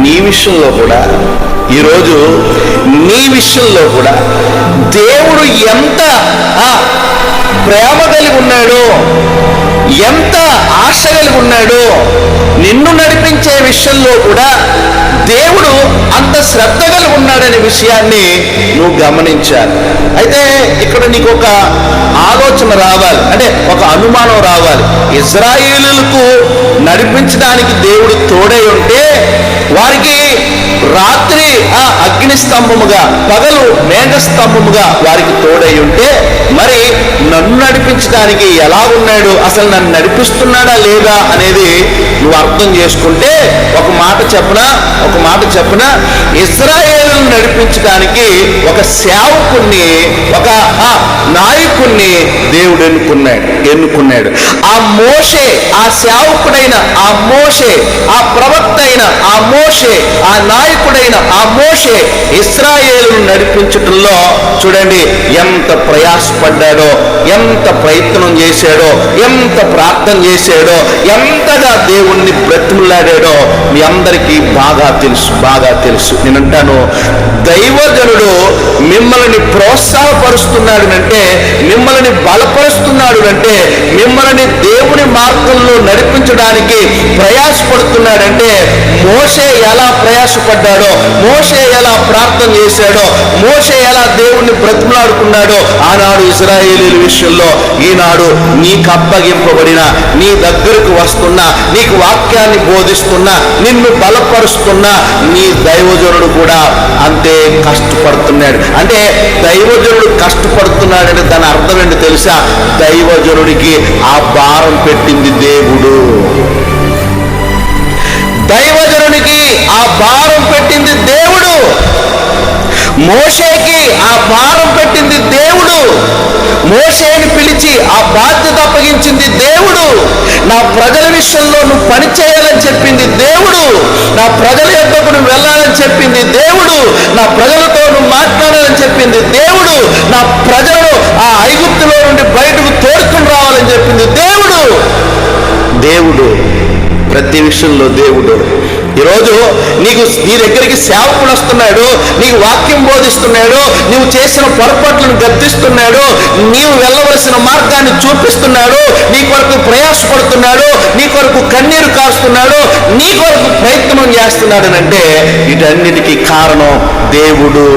నీ విషయంలో కూడా, ఈరోజు నీ విషయంలో కూడా దేవుడు ఎంత ప్రేమ కలిగి ఉన్నాడో, ఎంత ఆశ కలిగి ఉన్నాడో, నిన్ను నడిపించే విషయంలో కూడా దేవుడు అంత శ్రద్ధ కలిగి ఉన్నాడనే విషయాన్ని నువ్వు గమనించాలి. అయితే ఇక్కడ నీకు ఒక ఆలోచన రావాలి, అంటే ఒక అనుమానం రావాలి. ఇశ్రాయేలులకు నడిపించడానికి దేవుడు తోడై ఉంటే వారికి రాత్రి అగ్ని స్తంభముగా, పగలు మేఘ స్తంభముగా వారికి తోడై ఉంటే మరి నన్ను నడిపించడానికి ఎలా ఉన్నాడు, అసలు నన్ను నడిపిస్తున్నాడా లేదా అనేది నువ్వు అర్థం చేసుకుంటే ఒక మాట చెప్పనా ఇశ్రాయేలును నడిపించడానికి ఒక సేవకుణ్ణి, ఒక నాయకుణ్ణి దేవుడు ఎన్నుకున్నాడు. ఆ మోషే, ఆ సేవకుడైన ఆ మోషే, ఆ ప్రవక్త అయిన ఆ మోషే, ఆ నాయకుడైన ఆ మోషే ఇశ్రాయేలును నడిపించటంలో చూడండి ఎంత ప్రయాసపడ్డాడో, ఎంత ప్రయత్నం చేశాడో, ఎంత ప్రార్థన చేశాడో, ఎంతగా దేవుణ్ణి బ్రతిమలాడాడో మీ అందరికీ బాగా తెలుసు. నేనంటాను, దైవజనుడు మిమ్మల్ని ప్రోత్సాహపరుస్తున్నాడు అంటే, మిమ్మల్ని బలపరుస్తున్నాడు అంటే, మిమ్మల్ని దేవుని మార్గంలో నడిపించడానికి ప్రయాసపడుతున్నాడంటే, మోషే ఎలా ప్రయాసపడ్డాడో, మోషే ఎలా ప్రార్థన చేశాడో, మోషే ఎలా దేవుణ్ణి బ్రతిమలాడుకున్నాడో ఆనాడు ఇశ్రాయేలీయుల విషయంలో, ఈనాడు నీకు అప్పగింపబడిన, నీ దగ్గరకు వస్తున్నా, నీకు వాక్యాన్ని బోధిస్తున్నా, నిన్ను బలపరుస్తున్నా నీ దైవజనుడు కూడా అంతే కష్టపడుతున్నాడు. అంటే దైవజనుడు కష్టపడుతున్నాడంటే దాని అర్థం ఏంటి తెలుసా? దైవజనుడికి ఆ భారం పెట్టింది దేవుడు. దైవజనుడికి ఆ భారం పెట్టింది దేవుడు. మోషేకి ఆ భారం పెట్టింది దేవుడు. మోషేని పిలిచి ఆ బాధ్యత అప్పగించింది దేవుడు. నా ప్రజల విషయంలో నువ్వు పని చేయాలని చెప్పింది దేవుడు. నా ప్రజల యొద్దకు నువ్వు వెళ్ళాలని చెప్పింది దేవుడు. నా ప్రజలతో నువ్వు మాట్లాడాలని చెప్పింది దేవుడు. నా ప్రజలను ఆ ఐగుప్తులో నుండి బయటకు తోడుకుని రావాలని చెప్పింది దేవుడు. ప్రతి విషయంలో దేవుడు. ఈరోజు నీ దగ్గరికి సేవకుడు వస్తున్నాడు, నీకు వాక్యం బోధిస్తున్నాడు, నీవు చేసిన పొరపాట్లను గద్దిస్తున్నాడు, నీవు వెళ్ళవలసిన మార్గాన్ని చూపిస్తున్నాడు, నీ కొరకు ప్రయాసపడుతున్నాడు, నీ కొరకు కన్నీరు కాస్తున్నాడు, నీ కొరకు ప్రయత్నం చేస్తున్నాడు అంటే వీటన్నిటికీ కారణం దేవుడు.